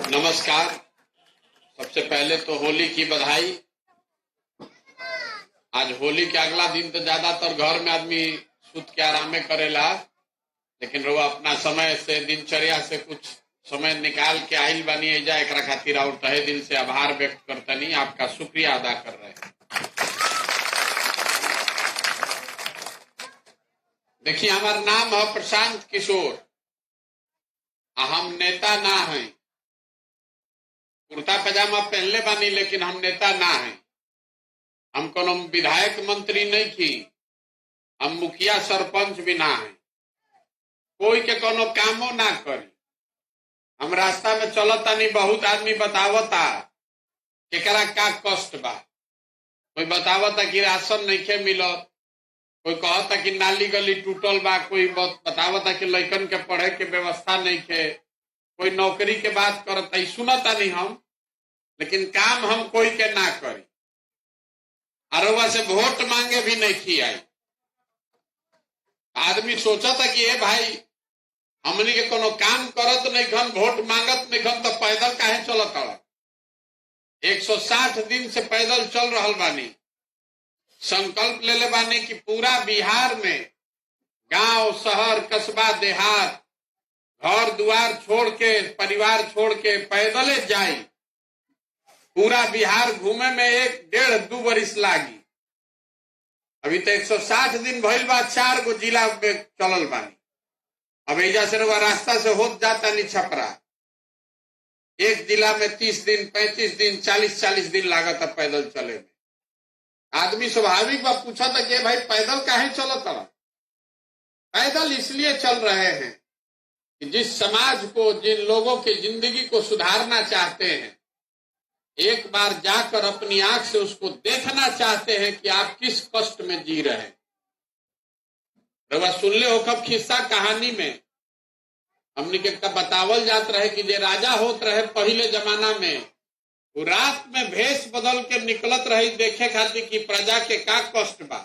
नमस्कार। सबसे पहले तो होली की बधाई। आज होली के अगला दिन तो ज्यादातर घर में आदमी सुत के आरामे करेला, लेकिन रउआ अपना समय से दिनचर्या से कुछ समय निकाल के आइल बानी एजा, एकरा खातिर और तहे दिल से आभार व्यक्त करतनी, आपका शुक्रिया अदा कर रहे हैं। देखिए, हमारा नाम है प्रशांत किशोर। हम नेता ना हैं, कुर्ता पजामा पहनले बानी, लेकिन हम नेता ना हैं। हम कोनो विधायक मंत्री नहीं थी, हम मुखिया सरपंच भी ना है। कोई के कोनो कामो ना करी। हम रास्ता में चलता नहीं, बहुत आदमी बतावता केकरा का कष्ट बा। कोई बतावता कि राशन नहीं खे मिलत, कोई कहता कि नाली गली टूटल बा, कोई बतावता कि लइकन के पढ़े के व्यवस्था नहीं खे, कोई नौकरी के बात करता। सुनता नहीं हम, लेकिन काम हम कोई के ना करी। अरवा से वोट मांगे भी नहीं खियाई। आदमी सोचा था कि ए भाई, हमनी के कोनो काम करत नहीं खन, वोट मांगत नहीं खन, तो पैदल काहे चलत हड़। 160 दिन से पैदल चल रहल बानी। संकल्प ले बानी कि पूरा बिहार में गांव, शहर, कस्बा, देहात, घर दुआर छोड़ के, परिवार छोड़ के पैदले जाई। पूरा बिहार घूमे में 1-1.5-2 वर्ष लागी। अभी तो 160 दिन भइल बा, 4 गो जिला में चलल बानी। अब एजा से रास्ता से होत जाता नहीं छपरा। एक जिला में 30 दिन, 35 दिन, 40-40 दिन लागत है पैदल चले में। आदमी स्वाभाविक बात पूछा था कि भाई पैदल काहे चलत है। पैदल इसलिए चल रहे हैं कि जिस समाज को, जिन लोगों की जिंदगी को सुधारना चाहते हैं, एक बार जाकर अपनी आंख से उसको देखना चाहते हैं कि आप किस कष्ट में जी रहे हैं। रउआ सुनले हो कब खिस्सा कहानी में हमने के बतावल जात रहे कि जे राजा होत रहे पहले जमाना में, वो रात में भेष बदल के निकलत रही देखे खातिर कि प्रजा के का कष्ट बा।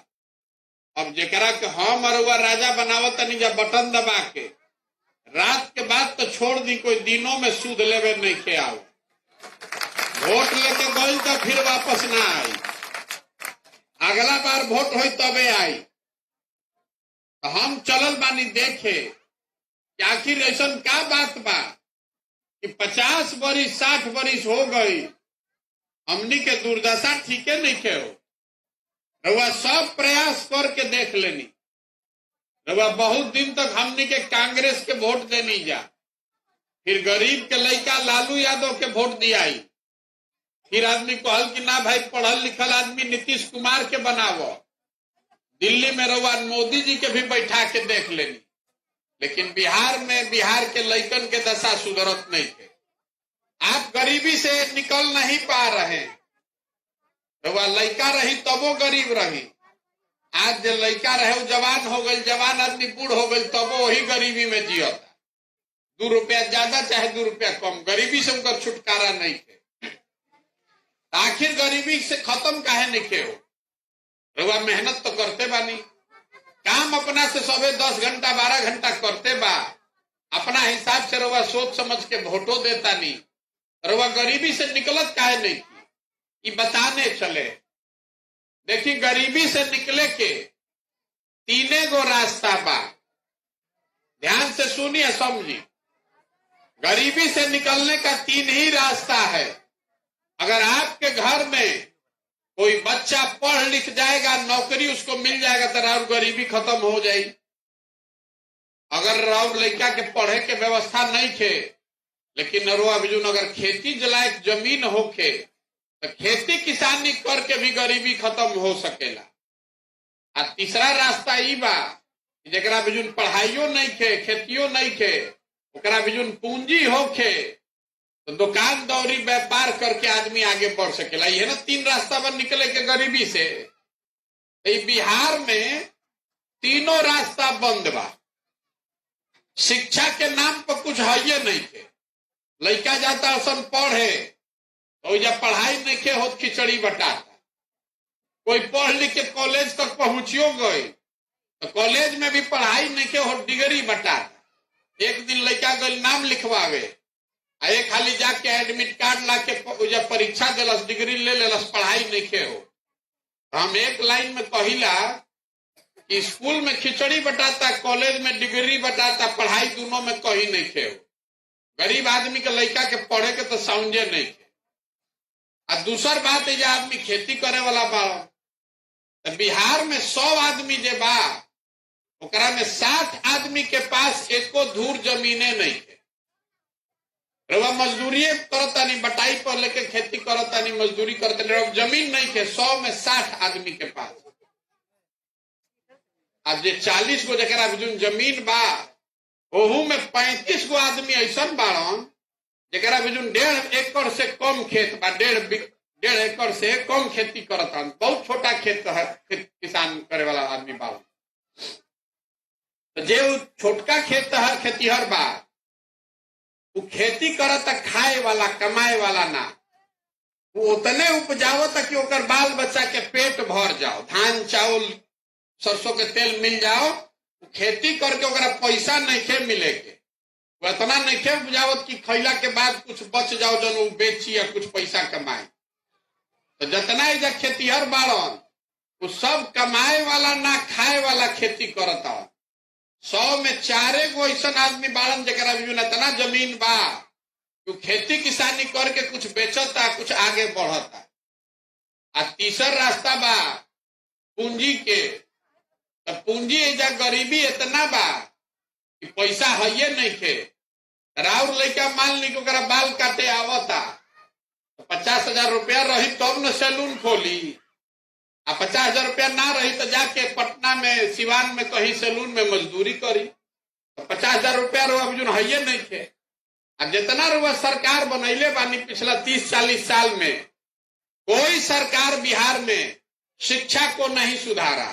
अब जेकरा के हम अरुआ राजा बनावत नहीं, जब बटन दबा के रात के बाद तो छोड़ दी, कोई दिनों में सूद लेवे नहीं के आओ। वोट लेके गई तो फिर वापस ना आई। अगला बार वोट हो तबे आई। तो हम चलल बानी देखे कि आखिर ऐसा का बात बा कि 50 बरिस 60 बरिस हो गई, हमनी के दुर्दशा ठीके नहीं के हो। रउआ सब प्रयास करके देख लेनी। रउआ बहुत दिन तक हमनी के कांग्रेस के वोट देनी जा, फिर गरीब के लड़का लालू यादव के वोट दियाई। फिर आदमी कहल कि ना भाई, पढ़ल लिखल आदमी नीतीश कुमार के बनावो। दिल्ली में रउआ मोदी जी के भी बैठा के देख लेनी, लेकिन बिहार में बिहार के लइकन के दशा सुधरत नहीं थे। आप गरीबी से निकल नहीं पा रहे। रउआ लइका रही तबो गरीब रही। आज जो लइका रहे वो जवान हो गई, जवान आदमी बूढ़ हो गई, तबो वही गरीबी में जियता। 2 रुपया ज्यादा चाहे 2 रुपया कम, गरीबी से उनका छुटकारा नहीं थे। आखिर गरीबी से खत्म काहे नहीं के हो। रउआ मेहनत तो करते बानी, काम अपना से सबे 10 घंटा 12 घंटा करते बा। अपना हिसाब से रउआ सोच समझ के वोटो देता नहीं। रउआ गरीबी से निकलत काहे नहीं की, बताने चले। देखिए, गरीबी से निकले के 3 गो रास्ता बा। ध्यान से सुनिए, समझिए। गरीबी से निकलने का 3 ही रास्ता है। अगर आपके घर में कोई बच्चा पढ़ लिख जाएगा, नौकरी उसको मिल जाएगा, तो राउर गरीबी खत्म हो जाए। अगर राउर लड़का के पढ़े के व्यवस्था नहीं थे, लेकिन अगर खेती जलायक जमीन होके तो खेती किसानी करके भी गरीबी खत्म हो सकेला। आ तीसरा रास्ता ई बा जेकरा बिजुन पढ़ाइयो नहीं थे, खेतियो नहीं थे, ओकरा बिजुन पूंजी होके तो दुकान दौरी व्यापार करके आदमी आगे बढ़ सकेला। ये ना 3 रास्ता पर निकले के गरीबी से। बिहार में तीनों रास्ता बंद बा। शिक्षा के नाम पर कुछ है ये नहीं थे। लड़का जाता असन पढ़े तो जब पढ़ाई नहीं के हो खिचड़ी बटाता। कोई पढ़ लिख के कॉलेज तक पहुंचियो गए तो कॉलेज में भी पढ़ाई नहीं के हो डिग्री बटाता। एक दिन लड़का गई नाम लिखवावे आए खाली जाके एडमिट कार्ड लाके जब परीक्षा दिलस डिग्री ले लेलस, पढ़ाई नहीं के हो। हम एक लाइन में कहिला कि स्कूल में खिचड़ी बटाता, कॉलेज में डिग्री बटाता, पढ़ाई दोनों में कहीं नहीं खे। गरीब आदमी के लड़का के पढ़े के तो समझे नहीं खे। और दूसर बात है, जो आदमी खेती करे वाला बा, तो बिहार में 100 आदमी जे बा, ओकरा में 60 आदमी के पास एको धूर जमीने नहीं है। रवा मजदूरी करतानी, बटाई पर लेके खेती करतानी, मजदूरी करतानी, जमीन नहीं है। 100 में 60 आदमी के पास। अब जे 40 गो जरा जमीन बा, ओहू में 35 गो आदमी ऐसा बाड़न जरा 1.5 एकड़ से कम खेत बा, 1.5 एकड़ से कम खेती करता। बहुत छोटा खेत है, किसान करे वाला आदमी बाड़न। तो जे छोटका खेत है, खेतीहर बा, वो खेती करता खाए वाला, कमाए वाला ना। वो उतने उपजावता कि ओकर बाल बच्चा के पेट भर जाओ, धान चावल सरसों के तेल मिल जाओ। खेती करके ओकरा पैसा नहीं खे मिले के, वो इतना नहीं खे उपजावत कि खैला के बाद कुछ बच जाओ, जन वो बेची या कुछ पैसा कमाए। तो जितना इधर खेतीहर बाड़न, वो सब कमाए वाला ना खाए वाला खेती करता। 100 में 4 गो ऐसा आदमी बाड़न जरा इतना जमीन बा, तो खेती किसानी करके कुछ बेचता, कुछ आगे बढ़ता। आ तीसर रास्ता बा पूंजी के। तो पूंजी एजा गरीबी इतना बा कि पैसा है नहीं खे। राउर लड़का मान ली कि बाल काटे आवता, तो 50,000 रुपया रही तब न सैलून खोली। आ 50,000 रुपया ना रही तो जाके पटना में, सिवान में कहीं सैलून में मजदूरी करी। तो 50,000 रुपया रुआ जो है नहीं थे। आ जितना रुआ सरकार बनैले बानी पिछला 30-40 साल में, कोई सरकार बिहार में शिक्षा को नहीं सुधारा,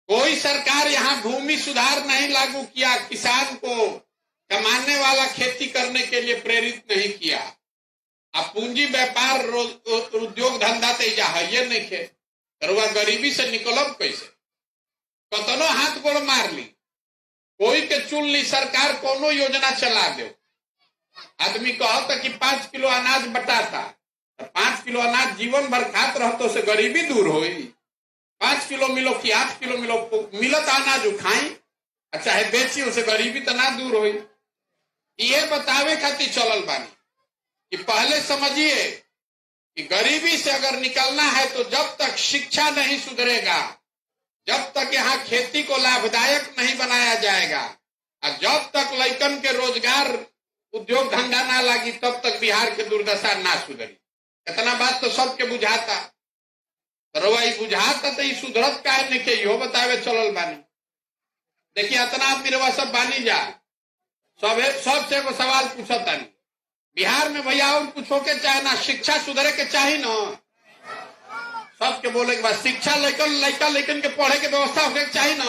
कोई सरकार यहाँ भूमि सुधार नहीं लागू किया, किसान को कमाने वाला खेती करने के लिए प्रेरित नहीं किया। अब पूंजी व्यापार उद्योग धंधा तेजा है ये नहीं खे। रुआ गरीबी से निकलब कैसे? कतनो हाथ गोड़ मार ली, कोई के चुन ली, सरकार कोनो योजना चला दे। आदमी कहता कि 5 किलो अनाज बटाता, 5 किलो अनाज जीवन भर खात रहतो से गरीबी दूर होई। 5 किलो मिलो कि 8 किलो मिलो, मिलत अनाज खाई चाहे बेची, उसे गरीबी तो ना दूर होई। ये बतावे खातिर चलल बानी कि पहले समझिए कि गरीबी से अगर निकलना है तो जब तक शिक्षा नहीं सुधरेगा, जब तक यहाँ खेती को लाभदायक नहीं बनाया जाएगा, और जब तक लइकन के रोजगार उद्योग धंधा ना लगी, तब तक बिहार के दुर्दशा ना सुधरी। इतना बात तो सबके बुझाता। रवाई बुझाता तो सुधरत काहे नहीं के, यो बतावे चलल बानी। देखिए इतना आदमी रवा सब बानी जा, सबसे को सवाल पूछता नहीं बिहार में भैया, और कुछ होके चाहे ना, शिक्षा सुधरे के चाहे ना। सबके बोले के बाद शिक्षा लड़का लेकिन के पढ़े के व्यवस्था होके चाहे ना।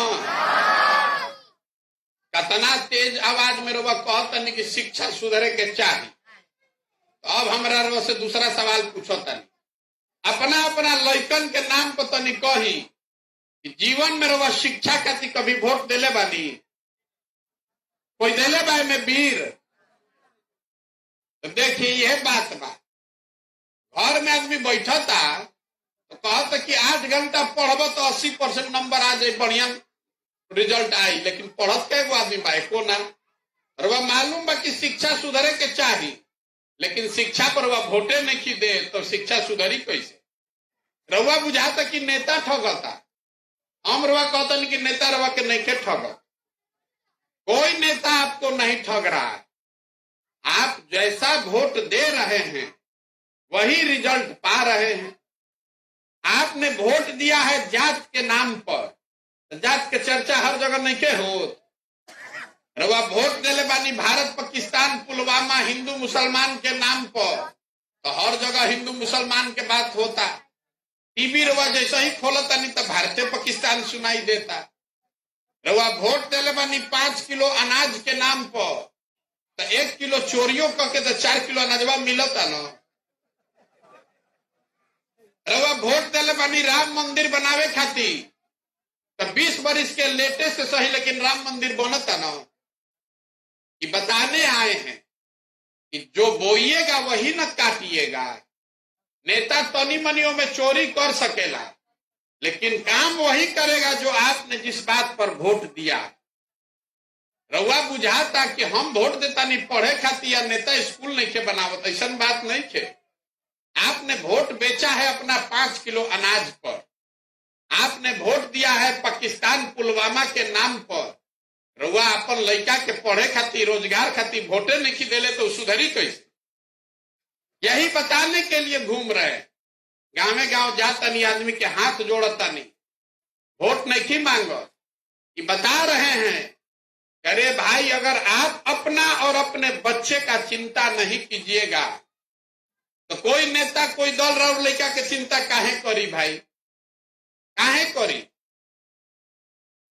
कतना तेज आवाज में रवा कहता नहीं कि शिक्षा सुधरे के चाहे। तो अब हमारा रवा से दूसरा सवाल पूछता नहीं, अपना अपना लड़कन के नाम पर तनी कही कि जीवन में रवा शिक्षा खातिर कभी वोट देले बानी? कोई देले बा में वीर? तो देखिए यह बात बा, घर में आदमी बैठा था तो कहता कि 8 घंटा पढ़ब तो 80% नंबर आ जाए, बढ़िया रिजल्ट आई। लेकिन पढ़त के आदमी बा एको ना। रवा मालूम बा कि शिक्षा सुधरे के चाही, लेकिन शिक्षा पर रवा वोटे नहीं दे तो शिक्षा सुधरी कैसे? रवा बुझाता कि नेता ठगता, हम रवा कहता नहीं कि नेता रवा के नहीं के ठगत। कोई नेता आपको नहीं ठग रहा है। आप जैसा वोट दे रहे हैं वही रिजल्ट पा रहे हैं। आपने वोट दिया है जात के नाम पर, तो जात के चर्चा हर जगह नहीं के हो। रवा वोट देले बानी भारत पाकिस्तान पुलवामा हिंदू मुसलमान के नाम पर, तो हर जगह हिंदू मुसलमान के बात होता। टीवी रवा जैसा ही खोलता नहीं तो भारतीय पाकिस्तान सुनाई देता। रवा वोट देले बानी 5 किलो अनाज के नाम पर, तो 1 किलो चोरियों करके तो 4 किलो अनाजवा मिलता ना। रवा वोट देले बानी राम मंदिर बनावे खातिर, तो 20 बरिस के लेटे से सही, लेकिन राम मंदिर बनता ना। कि बताने आए हैं कि जो बोइएगा वही न काटिएगा। नेता तनी मनियों में चोरी कर सकेला, लेकिन काम वही करेगा जो आपने जिस बात पर वोट दिया। रउआ बुझाता कि हम वोट देता नहीं पढ़े खातिर या नेता स्कूल नहीं के बनावत, ऐसा बात नहीं थे। आपने वोट बेचा है अपना 5 किलो अनाज पर। आपने वोट दिया है पाकिस्तान पुलवामा के नाम पर। रउआ अपन लड़का के पढ़े खातिर रोजगार खातिर वोटे नहीं देले तो सुधरी कैसे? यही बताने के लिए घूम रहे, गाँव गाँव जाता नहीं, आदमी के हाथ जोड़ता नहीं, वोट नहीं मांगो। कि बता रहे हैं, अरे भाई अगर आप अपना और अपने बच्चे का चिंता नहीं कीजिएगा तो कोई नेता कोई दल रह लड़का के चिंता काहे करी भाई, काहे करी?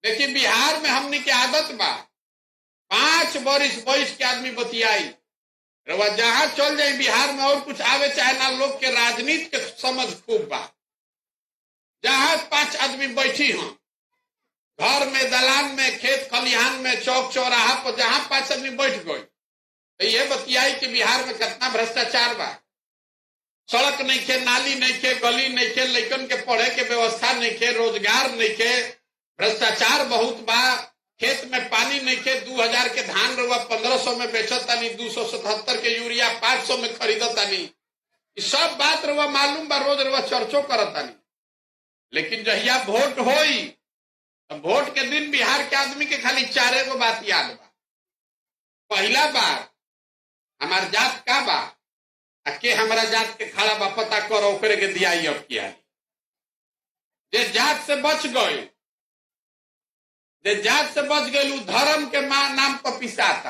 देखिए बिहार में हमने की आदत बा 5 बरिस के आदमी बतियाई। रवा जहां चल जाए बिहार में और कुछ आवे चाहे ना, लोग के राजनीति के समझ खूब बा। जहां 5 आदमी बैठी हों, घर में, दलान में, खेत खलिहान में, चौक चौराहा पर जहां 5 आदमी बैठ गए तो ये बतियाई कि बिहार में कितना भ्रष्टाचार बा। सड़क नहीं खे, नाली नहीं खे, गली नहीं खे, लड़कन के पढ़े के व्यवस्था नहीं खे, रोजगार नहीं खे, भ्रष्टाचार बहुत बा, खेत में पानी नहीं खे, 2000 के धान रउआ 1500 में बेचतानी, 277 के यूरिया 500 में खरीदतानी। सब बात रउआ मालूम बा, रोज रउआ चर्चो करतानी। लेकिन जहिया वोट होई, वोट के दिन बिहार के आदमी के खाली 4 गो बात याद बा। पहला बात, हमार जात का बा, के हमारा जात के खड़ा बा पता करो, ओकरे के दियाई अब किया। जे जात से बच गए, जे जात से बच गए, धर्म के नाम पर पिसाता।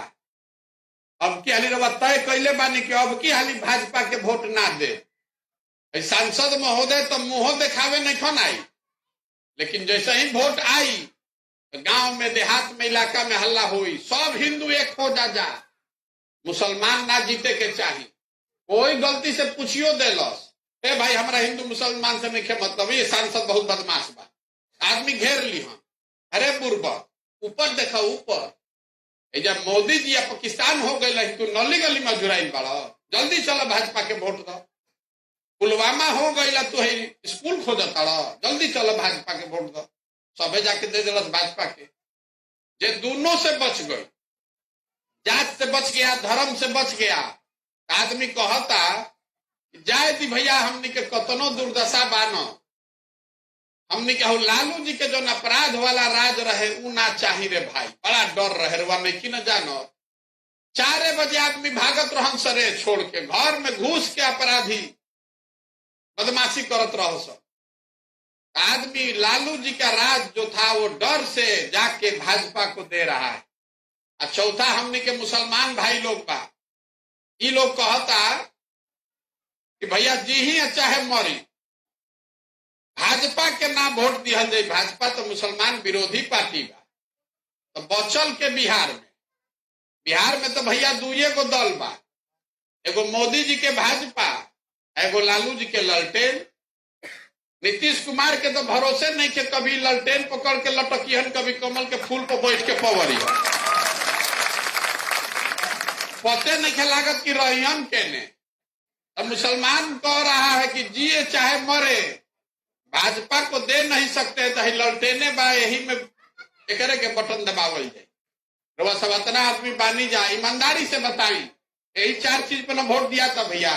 अब की हाली रवा तय कैले बानी कि अब की हाली भाजपा के वोट ना दे। सांसद महोदय तो मुंह दिखावे नहीं खन आई, लेकिन जैसे ही वोट आई तो गांव में, देहात में, इलाका में हल्ला हुई, सब हिंदू एक हो जा, मुसलमान ना जीते के चाहिए। कोई गलती से पूछियो देलस, ए भाई हमारा हिंदू मुसलमान से नहीं मतलब, ये सांसद बहुत बदमाश बा, आदमी घेर ली हम। अरे बुरबा, ऊपर देखा ऊपर, जब मोदी जी या पाकिस्तान हो गए तू नली गली में जुराइल बड़ा, जल्दी चलो भाजपा के वोट दो। पुलवामा हो गई तू स्कूल खोजता, जल्दी चलो भाजपा के वोट दो। सबे जाके दे दिलस भाजपा के। जे दोनों से बच गई, जात से बच गया, धर्म से बच गया, आदमी कहता जाए दी भैया हमनी के कतनो दुर्दशा बानो, हमनी के लालू जी के जो अपराध वाला राज रहे उ ना चाही रे भाई, बड़ा डर रहे रुआ नहीं कि न जानो। 4 बजे आदमी भागत रहन सरे छोड़ के, घर में घुस के अपराधी बदमाशी करत रहो सब। आदमी लालू जी का राज जो था वो डर से जाके भाजपा को दे रहा है। और चौथा हमनी के मुसलमान भाई लोग बा, ये लोग कहता कि भैया जी ही चाहे मरी, भाजपा के ना वोट दिया जाए। भाजपा तो मुसलमान विरोधी पार्टी बा। तो बचल के बिहार में तो भैया 2 गो दल बा, एगो मोदी जी के भाजपा, एगो लालू जी के ललटेन। नीतीश कुमार के तो भरोसे नहीं कि कभी ललटेन पकड़ के लटकियन, कभी कमल के फूल पर बैठ के पवरी। पते नहीं लागत कि रहियन केने। अब मुसलमान कह रहा है कि जिए चाहे मरे, भाजपा को दे नहीं सकते, तो ललटेने बा, यही में एकरे के बटन दबावल जाए। रवा सब इतना आदमी बानी जा, ईमानदारी से बताई, यही 4 चीज पर ना वोट दिया था भैया,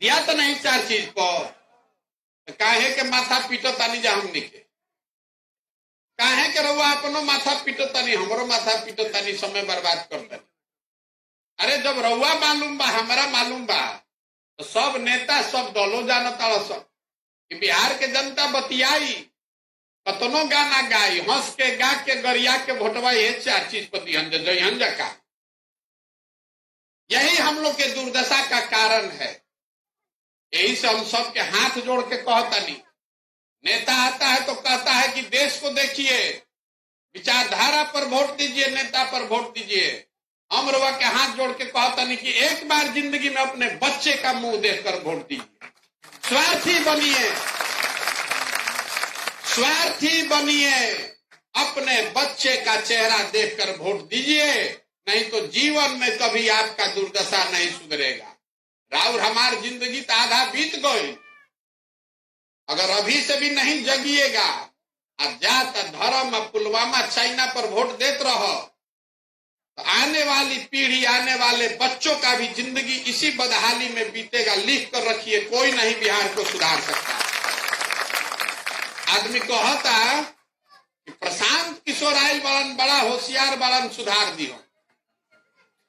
दिया तो नहीं 4 चीज पर। काहे के माथा पीटो तानी जा हमनी के, काहे के रवा अपनो माथा पीटो तानी, हमरो माथा पीटो तानी, समय बर्बाद करता। अरे जब रउआ मालूम बा, हमारा मालूम बा, तो सब नेता सब दलों जानता सब कि बिहार के जनता बतियाई, कतनो गाना गाई, हंस के गा के गरिया के भोटवा ये 4 चीज पर दिहन जका। यही हम लोग के दुर्दशा का कारण है। यही से हम सब के हाथ जोड़ के कहता नहीं, नेता आता है तो कहता है कि देश को देखिए, विचारधारा पर वोट दीजिए, नेता पर वोट दीजिए। हम रवा के हाथ जोड़ के कहता नहीं कि एक बार जिंदगी में अपने बच्चे का मुंह देखकर वोट दीजिए। स्वार्थी बनिए, स्वार्थी बनिए, अपने बच्चे का चेहरा देखकर वोट दीजिए। नहीं तो जीवन में कभी आपका दुर्दशा नहीं सुधरेगा। राउर हमार जिंदगी तो आधा बीत गई, अगर अभी से भी नहीं जगिएगा और जात धर्म पुलवामा चाइना पर वोट देते रहो तो आने वाली पीढ़ी, आने वाले बच्चों का भी जिंदगी इसी बदहाली में बीतेगा। लिख कर रखिए, कोई नहीं बिहार को सुधार सकता। आदमी कहता कि प्रशांत किशोर आयल बालन, बड़ा होशियार बालन, सुधार दियो।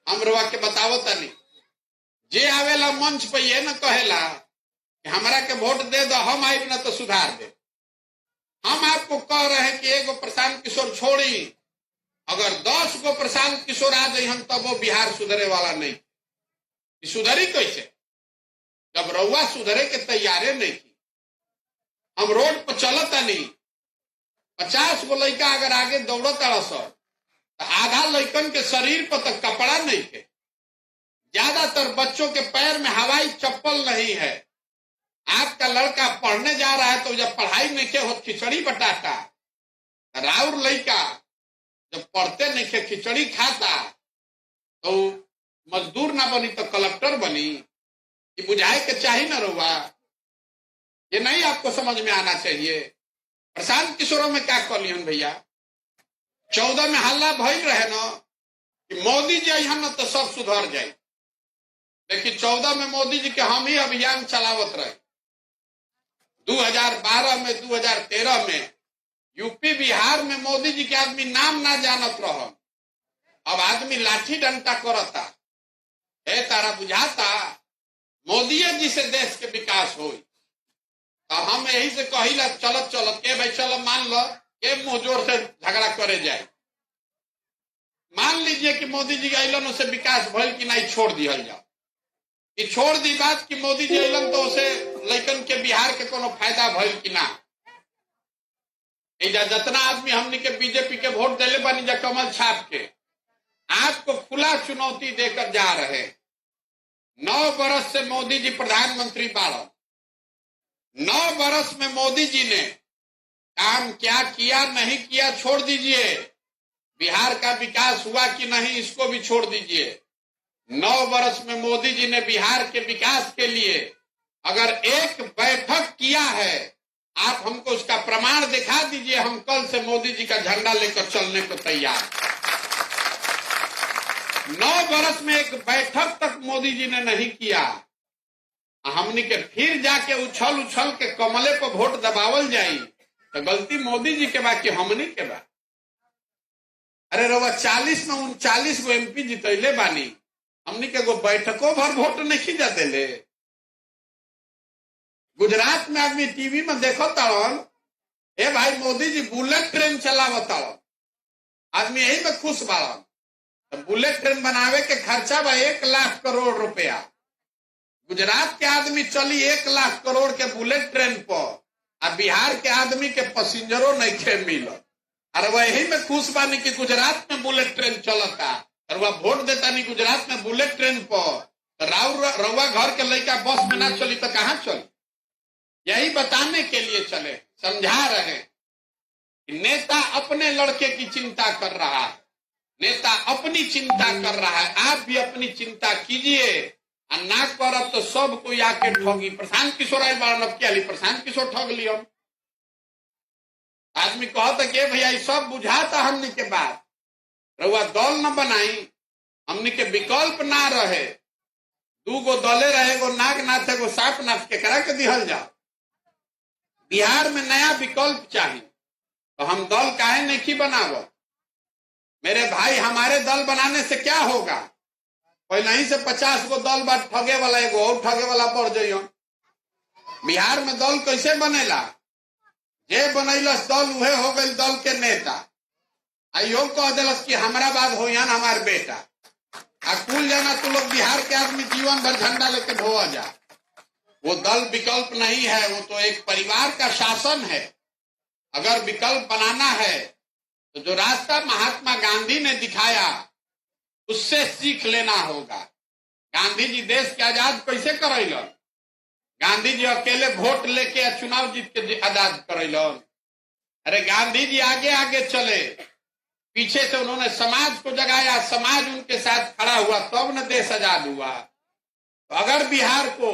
हम रवा के बतावो तनी, जे आवेला मंच पे ये न कहेला कि हमरा के वोट दे दो, हम आए न तो सुधार दे। हम आपको कह रहे हैं कि एगो प्रशांत किशोर छोड़ी, अगर 10 गो प्रशांत किशोर आ जाए हम तब वो बिहार सुधरे वाला नहीं। सुधरी कैसे जब रउआ सुधरे के तैयारे नहीं थी। हम रोड पर चलता नहीं, 50 गो लड़का अगर आगे दौड़ता तो आधा लड़कन के शरीर पर तो कपड़ा नहीं थे। ज्यादातर बच्चों के पैर में हवाई चप्पल नहीं है। आपका लड़का पढ़ने जा रहा है तो जब पढ़ाई नहीं के हो खिचड़ी बटाता, राउर लड़का जब पढ़ते नहीं के खिचड़ी खाता तो मजदूर ना बनी तो कलेक्टर बनी। ये बुझाए के चाहिए ना रउआ, ये नहीं आपको समझ में आना चाहिए। प्रशांत किशोरों में क्या कलियन भैया, 14 में हल्ला भइल रहे ना कि मोदी जी आई हम तो सब सुधर जाए, लेकिन 14 में मोदी जी के हम ही अभियान चलावत रहे। 2012 में 2013 में यूपी बिहार में मोदी जी के आदमी नाम ना जानत रह, अब आदमी लाठी डंडा करता है। तारा बुझाता मोदी जी से देश के विकास हो। तो हम यही से कहिला चलत चलत के भाई चलो मान लो के मुंह जोर से झगड़ा करे जाए। मान लीजिए कि मोदी जी अलन उसे विकास भइल कि नहीं, छोड़ दिया जाओ। कि छोड़ दी बात कि मोदी जी अलन तो उसे लैकन के बिहार के कोनो फायदा भइल कि ना। जितना आदमी हमने के बीजेपी के वोट दिले बनी जा कमल छाप के, आपको खुला चुनौती देकर जा रहे। 9 बरस से मोदी जी प्रधानमंत्री बारह, 9 बरस में मोदी जी ने काम क्या किया नहीं किया छोड़ दीजिए, बिहार का विकास हुआ कि नहीं इसको भी छोड़ दीजिए। 9 बरस में मोदी जी ने बिहार के विकास के लिए अगर एक बैठक किया है, आप हमको उसका प्रमाण दिखा दीजिए। हम कल से मोदी जी का झंडा लेकर चलने को तैयार। 9 बरस में एक बैठक तक मोदी जी ने नहीं किया। हमने के फिर जाके उछल उछल के कमले पर वोट दबावल जाई तो गलती मोदी जी के बा कि हमनी के बा। अरे रवा 40 में 39 गो MP जितैले बानी, हमनी के गो बैठकों भर वोट नहीं जाते ले। गुजरात में आदमी टीवी में देखो तावन, ए भाई मोदी जी बुलेट ट्रेन चलावतावन, आदमी यही में खुश बावन। तो बुलेट ट्रेन बनावे के खर्चा बा 1 लाख करोड़ रुपया। गुजरात के आदमी चली 1 लाख करोड़ के बुलेट ट्रेन पर, और बिहार के आदमी के पैसेंजरों नहीं खे मिलत। और वही में खुश बानी कि गुजरात में बुलेट ट्रेन चलता, और वह वोट देता नहीं गुजरात में बुलेट ट्रेन पर। रउआ घर के लड़का बस में ना चली तो कहाँ चली। यही बताने के लिए चले, समझा रहे कि नेता अपने लड़के की चिंता कर रहा है, नेता अपनी चिंता कर रहा है। आप भी अपनी चिंता कीजिए, और ना करब तो सब कोई आके ठगी। प्रशांत किशोर आई बार क्या ली, प्रशांत किशोर ठग लियो। आदमी कहता कि भैया ये सब बुझाता हमने के बाद रउआ दल न बनाई, हमने के विकल्प ना रहे। 2 गो दले रहे, एगो नागनाथ एगो सापनाथ के करा के दिहल जाओ। बिहार में नया विकल्प चाहिए तो हम दल काहे नहीं बनावो। मेरे भाई हमारे दल बनाने से क्या होगा, पहले ही से 50 गो दल बात ठगे वाला एगो और ठगे वाला पड़ जाइयो। बिहार में दल कैसे बनेला, जे बनैलस दल उहे हो गई दल के नेता। आइयो कह दिलस कि हमारा बाद हो यान हमार बेटा, आ कुल जाना तो लोग बिहार के आदमी जीवन भर झंडा लेके ढोआ जा। वो दल विकल्प नहीं है, वो तो एक परिवार का शासन है। अगर विकल्प बनाना है तो जो रास्ता महात्मा गांधी ने दिखाया उससे सीख लेना होगा। गांधी जी देश के आजाद कैसे करैलन, गांधी जी अकेले वोट लेके चुनाव जीत के आजाद करैलन। अरे गांधी जी आगे आगे चले, पीछे से उन्होंने समाज को जगाया, समाज उनके साथ खड़ा हुआ, तब न देश आजाद हुआ। तो अगर बिहार को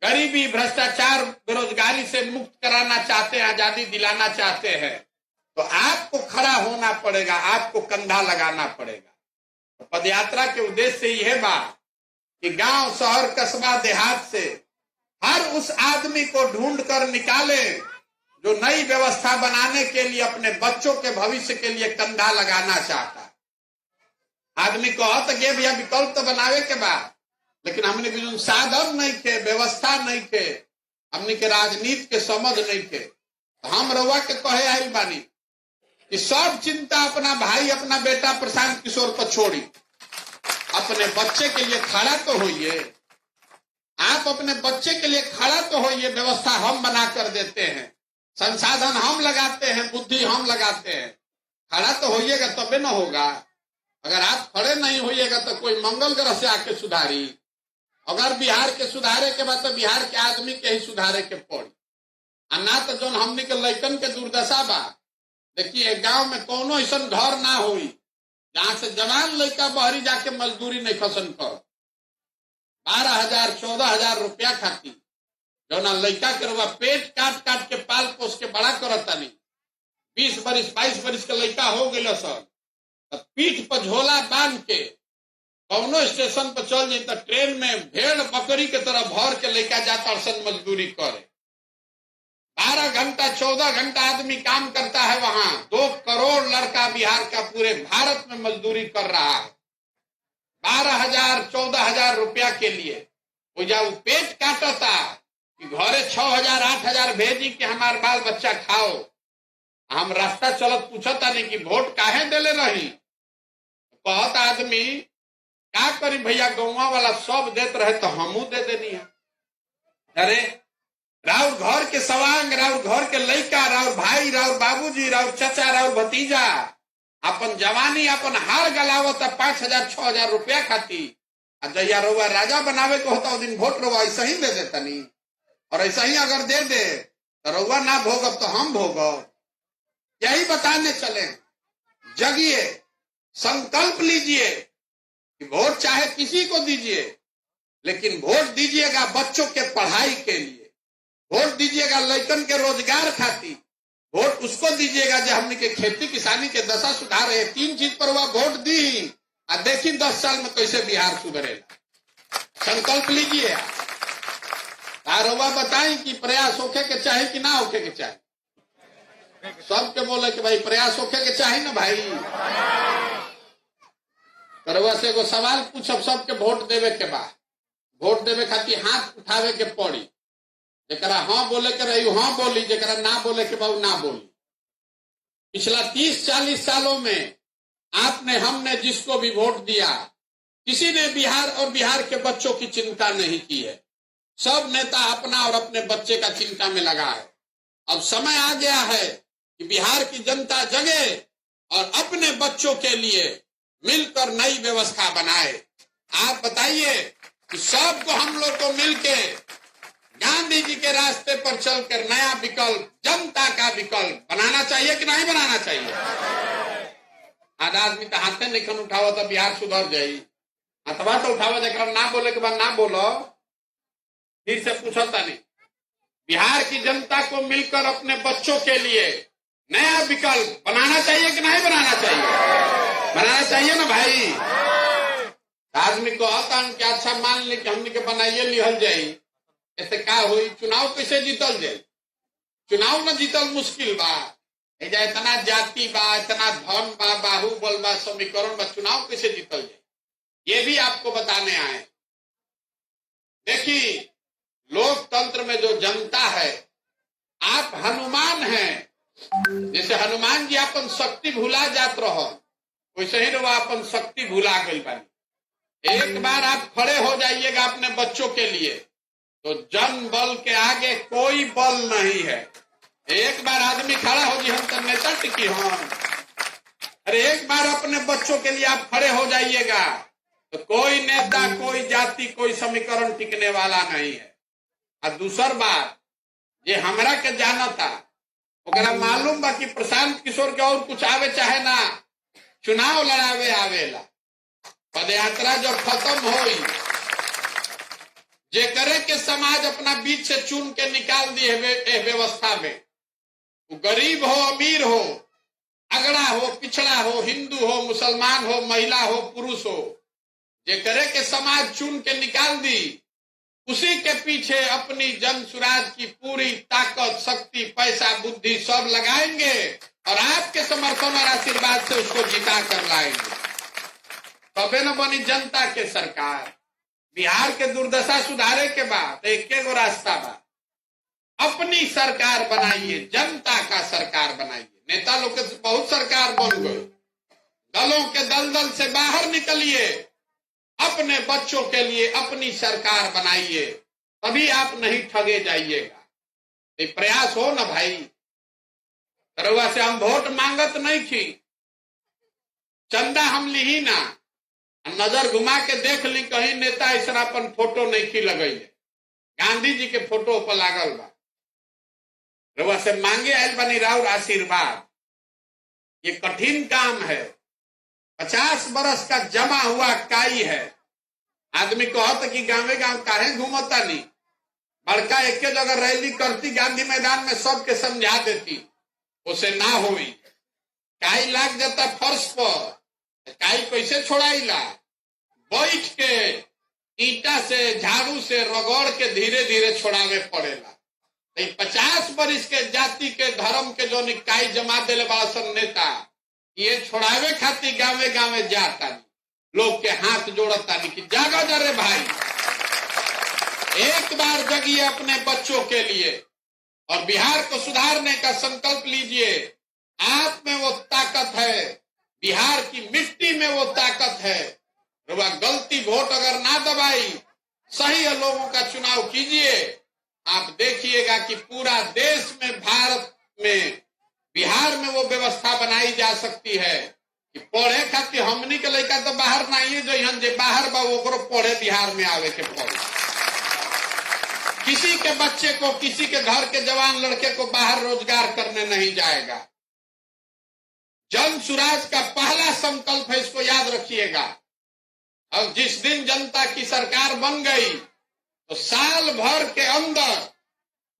गरीबी, भ्रष्टाचार, बेरोजगारी से मुक्त कराना चाहते हैं, आजादी दिलाना चाहते हैं, तो आपको खड़ा होना पड़ेगा, आपको कंधा लगाना पड़ेगा। तो पदयात्रा के उद्देश्य से यह बात कि गांव, शहर, कस्बा, देहात से हर उस आदमी को ढूंढ कर निकाले जो नई व्यवस्था बनाने के लिए, अपने बच्चों के भविष्य के लिए कंधा लगाना चाहता है। आदमी कहत गे भैया विकल्प तो बनावे के बाद, लेकिन हमने भी साधन नहीं थे, व्यवस्था नहीं थे, हमने के राजनीति के समझ नहीं थे। तो हम रउआ के कहे आई बानी कि सब चिंता अपना भाई, अपना बेटा प्रशांत किशोर पर छोड़ी, अपने बच्चे के लिए खड़ा तो होइए। आप अपने बच्चे के लिए खड़ा तो होइए। व्यवस्था हम बना कर देते हैं, संसाधन हम लगाते हैं, बुद्धि हम लगाते हैं। खड़ा तो होइएगा तबे न होगा। अगर आप खड़े नहीं होइएगा तो कोई मंगल ग्रह से आके सुधारी। अगर बिहार के सुधारे के बाद तो बिहार के आदमी के ही सुधारे के पड़ी, ना तो जो हमने के लइकन के दुर्दशा बा। देखिए गांव में कोनो ऐसा घर ना हुई जहां से जवान लड़का बहरी जाके मजदूरी नहीं खसन कर 12,000 14,000 रुपया खाती जो ना लड़का के रुआ पेट काट काट के पाल पोस के बड़ा करता नहीं। 20 बरिस 22 बरिस के लड़का हो गए सर, पीठ पर झोला बांध के कौनो स्टेशन पर चल जाए तो ट्रेन में भेड़ बकरी के तरह भर के लड़का जाता सन मजदूरी करे। 12 घंटा 14 घंटा आदमी काम करता है वहां। 2 करोड़ लड़का बिहार का पूरे भारत में मजदूरी कर रहा है 12,000 14,000 रुपया के लिए। वो जब पेट काटता कि घरे 6,000 8,000 भेजी कि हमार बाल बच्चा खाओ। हम रास्ता चलत पूछता नहीं कि वोट काहे देले रही। कहत आदमी क्या करी भैया, गौवा वाला सब देते रहे तो हमू दे देनी है। अरे राउर घर के सवांग, राउर घर के लड़का, राउर भाई, राउर बाबूजी, राउर चचा, राउर भतीजा अपन जवानी अपन हार गलावत 5,000 6,000 रुपया खाती। जहिया रउआ राजा बनावे को होता दिन वोट रउआ ऐसा ही दे देता नहीं। और ऐसा ही अगर दे दे तो रउआ ना भोगब तो हम भोगब। यही बताने चले, जगिए, संकल्प लीजिए कि वोट चाहे किसी को दीजिए, लेकिन वोट दीजिएगा बच्चों के पढ़ाई के लिए, वोट दीजिएगा लड़कन के रोजगार खातिर, वोट उसको दीजिएगा जो हमने के खेती किसानी के दशा सुधार है। 3 चीज पर वह वोट दी और देखी 10 साल में कैसे बिहार सुधरेगा। संकल्प लीजिए। रउआ बताई कि प्रयास होके के चाहे कि ना होके के चाहे। सबके बोले कि भाई प्रयास होके के चाहे ना भाई। रउआ से एगो सवाल पूछब, सबके वोट देवे के बाद, वोट देवे खातिर हाथ उठावे के पड़ी। जरा हाँ बोले के रही हाँ बोली, जरा ना बोले के बाद ना बोली। पिछला 30-40 सालों में आपने, हमने जिसको भी वोट दिया, किसी ने बिहार और बिहार के बच्चों की चिंता नहीं की है। सब नेता अपना और अपने बच्चे का चिंता में लगा है। अब समय आ गया है कि बिहार की जनता जगे और अपने बच्चों के लिए मिलकर नई व्यवस्था बनाए। आप बताइए कि सबको हम लोग को मिलके गांधी जी के रास्ते पर चलकर नया विकल्प, जनता का विकल्प बनाना चाहिए कि नहीं बनाना चाहिए। आज आदमी तो हाथे नहीं उठाओ तो बिहार सुधर जाये। अथवा तो उठाओ जरा ना बोले के बाद ना बोलो, फिर से पूछता नहीं। बिहार की जनता को मिलकर अपने बच्चों के लिए नया विकल्प बनाना चाहिए कि नहीं बनाना चाहिए। बनाना चाहिए ना भाई। आदमी को आता कि अच्छा मान ली कि हमने के बनाइए लिहल जाये, ऐसे क्या हुई, चुनाव कैसे जीतल जाए। चुनाव न जीतल मुश्किल बा। इतना जाति बा, इतना धन बा, बाहुबल बा, समीकरण बा, चुनाव कैसे जीतल जाए ये भी आपको बताने आए। देखिए लोकतंत्र में जो जनता है, आप हनुमान हैं। जैसे हनुमान जी अपन शक्ति भुला जात रहो, वैसे ही वो अपन शक्ति भुला गई बानी। एक बार आप खड़े हो जाइएगा अपने बच्चों के लिए तो जन बल के आगे कोई बल नहीं है। एक बार आदमी खड़ा हो जी हम तो नेता टिकी हम। अरे एक बार अपने बच्चों के लिए आप खड़े हो जाइएगा तो कोई नेता, कोई जाति, कोई समीकरण टिकने वाला नहीं है। और दूसर बात, ये हमरा के जाना था, ओकरा मालूम बा कि प्रशांत किशोर के और कुछ आवे चाहे ना, चुनाव लड़ावे आवेला। पदयात्रा जब खत्म होई, जे करे के समाज अपना बीच से चुन के निकाल दी है व्यवस्था में, वो गरीब हो अमीर हो, अगड़ा हो पिछड़ा हो, हिंदू हो मुसलमान हो, महिला हो पुरुष हो, जे करे के समाज चुन के निकाल दी, उसी के पीछे अपनी जन सुराज की पूरी ताकत शक्ति पैसा बुद्धि सब लगाएंगे और आपके समर्थन और आशीर्वाद से उसको जिता कर लाएंगे। तबे न बनी जनता के सरकार। बिहार के दुर्दशा सुधारे के बाद एक गो रास्ता बा, अपनी सरकार बनाइए, जनता का सरकार बनाइए। नेता लोग के बहुत सरकार बन गए, दलों के दलदल से बाहर निकलिए, अपने बच्चों के लिए अपनी सरकार बनाइए, तभी आप नहीं ठगे जाइएगा। ये प्रयास हो ना भाई। तरुआ से हम वोट मांगत नहीं थी, चंदा हम ली ना, नजर घुमा के देख ली कहीं नेता ऐसा अपन फोटो नहीं की लगई, गांधी जी के फोटो पर लागल बा। रउआ से मांगे आयल बनी राउर आशीर्वाद। ये कठिन काम है, 50 बरस का जमा हुआ काई है। आदमी कहत कि गांवे गांव काहे घूमता नहीं, बड़का एक जगह रैली करती गांधी मैदान में सबके समझा देती, उसे ना हुई। काई लाग जाता फर्श पर, काई कैसे छोड़ाईला? बैठ के ईटा से झाड़ू से रगड़ के धीरे धीरे छोड़ावे पड़ेला। 50 बरिस के जाति के धर्म के जो निकाय जमा दिले बासन नेता, ये छोड़ावे खातिर गावे गावे जाता, लोग के हाथ जोड़ता नहीं कि जागा जा रे भाई, एक बार जगिए अपने बच्चों के लिए और बिहार को सुधारने का संकल्प लीजिए। आप में वो ताकत है, बिहार की मिट्टी में वो ताकत है। वह गलती वोट अगर ना दबाई, सही लोगों का चुनाव कीजिए, आप देखिएगा कि पूरा देश में, भारत में, बिहार में वो व्यवस्था बनाई जा सकती है कि पढ़े खातिर हमनी के लड़का तो बाहर नहीं जो यहाँ जे बाहर बा वो पढ़े बिहार में आवे के पड़े। किसी के बच्चे को, किसी के घर के जवान लड़के को बाहर रोजगार करने नहीं जाएगा। जन सुराज का पहला संकल्प है, इसको याद रखिएगा। अब जिस दिन जनता की सरकार बन गई तो साल भर के अंदर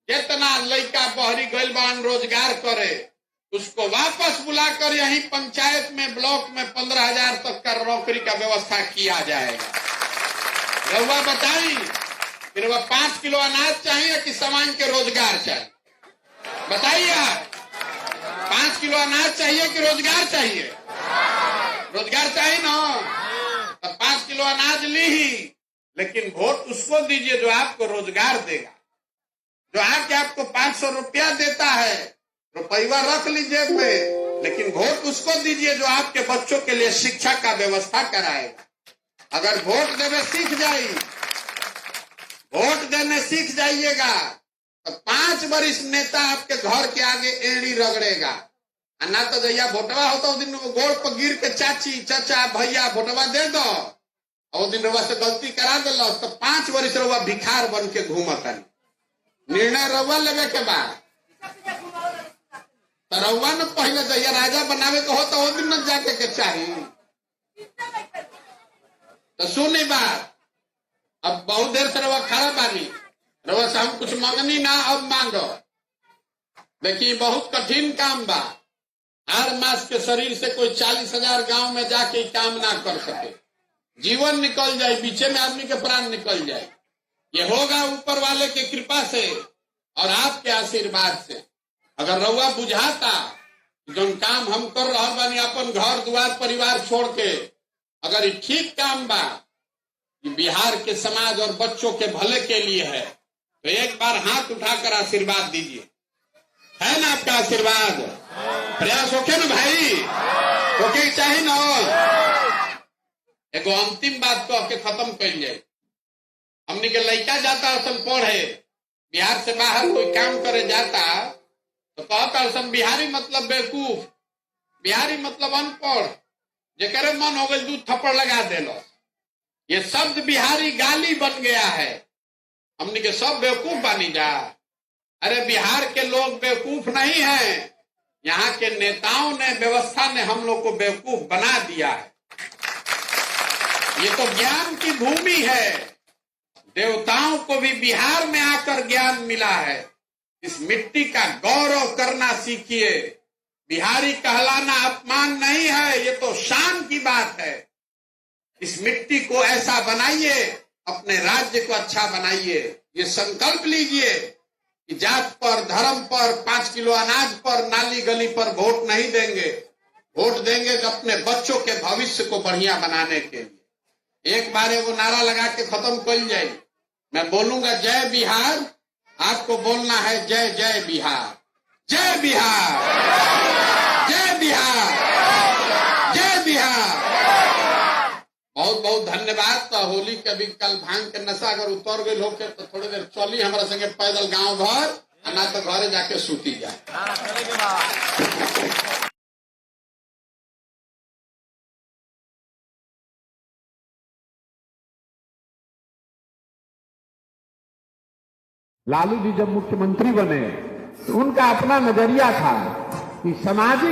जितना लड़का बहरी गइल बान रोजगार करे, उसको वापस बुलाकर यही पंचायत में, ब्लॉक में 15,000 तक का नौकरी का व्यवस्था किया जाएगा। रउआ बताई, फिर वह 5 किलो अनाज चाहिए कि सामान के रोजगार चाहिए? बताइए आप, 5 किलो अनाज चाहिए कि रोजगार चाहिए? रोजगार चाहिए ना, तो 5 किलो अनाज ली ही, लेकिन वोट उसको दीजिए जो आपको रोजगार देगा, जो आके आपको 500 रुपया देता है, रुपया रख लीजिए में, लेकिन वोट उसको दीजिए जो आपके बच्चों के लिए शिक्षा का व्यवस्था कराएगा। अगर वोट देने सीख जाइए, वोट देने सीख जाइएगा तो 5 वरिष्ठ नेता आपके घर के आगे एड़ी रगड़ेगा। ना तो जैया वोटवा होता उस दिन गोड़ पर गिर के चाची चाचा भैया वोटवा दे दो, और दिन रउआ से गलती करा दिल तो 5 वरिष्ठ रउआ भिखार बन के घूमता। निर्णय रउआ लेवे के बाद तो रउआ न पहले जैया राजा बनावे के हो तो वो दिन न जाके के चाहिए। तो सुनी बात, अब बहुत देर से रउआ खड़ा बानी, रउआ से हम कुछ मांगनी ना, अब मांगो। देखिए बहुत कठिन काम बा, हर मास के शरीर से कोई 40,000 गांव में जाके काम ना कर सके, जीवन निकल जाए, बीचे में आदमी के प्राण निकल जाए। ये होगा ऊपर वाले की कृपा से और आपके आशीर्वाद से। अगर रउआ बुझाता जो काम हम कर रहा बानी अपन घर द्वार परिवार छोड़ के, अगर ये ठीक काम बा, बिहार के समाज और बच्चों के भले के लिए है, तो एक बार हाथ उठाकर आशीर्वाद दीजिए। है ना आपका आशीर्वाद? प्रयास होके ना भाई, होके चाहिए ना। एगो अंतिम बात कह के खत्म कर जाए। हमने के लड़का जाता असल पढ़े, बिहार से बाहर कोई काम करे जाता तो कहता असल बिहारी मतलब बेवकूफ, बिहारी मतलब अनपढ़, जेकरे मन हो गए 2 थप्पड़ लगा देलो। ये शब्द बिहारी गाली बन गया है। हमने के सब बेवकूफ बनी जा। अरे बिहार के लोग बेवकूफ नहीं है, यहाँ के नेताओं ने, व्यवस्था ने हम लोग को बेवकूफ बना दिया है। ये तो ज्ञान की भूमि है। देवताओं को भी बिहार में आकर ज्ञान मिला है। इस मिट्टी का गौरव करना सीखिए। बिहारी कहलाना अपमान नहीं है, ये तो शान की बात है। इस मिट्टी को ऐसा बनाइए, अपने राज्य को अच्छा बनाइए। ये संकल्प लीजिए कि जात पर, धर्म पर, 5 किलो अनाज पर, नाली गली पर वोट नहीं देंगे। वोट देंगे तो अपने बच्चों के भविष्य को बढ़िया बनाने के लिए। एक बार वो नारा लगा के खत्म कर जाए। मैं बोलूंगा जय बिहार, आपको बोलना है जय जय बिहार। जय बिहार, जय बिहार, जय बिहार। बहुत बहुत धन्यवाद। तो होली के भी कल भांग के नशा अगर उतर गई होके तो थोड़ी देर चली हमारा संगे पैदल गांव भर, ना तो घरे जाके सूती जाए। लालू जी जब मुख्यमंत्री बने तो उनका अपना नजरिया था कि सामाजिक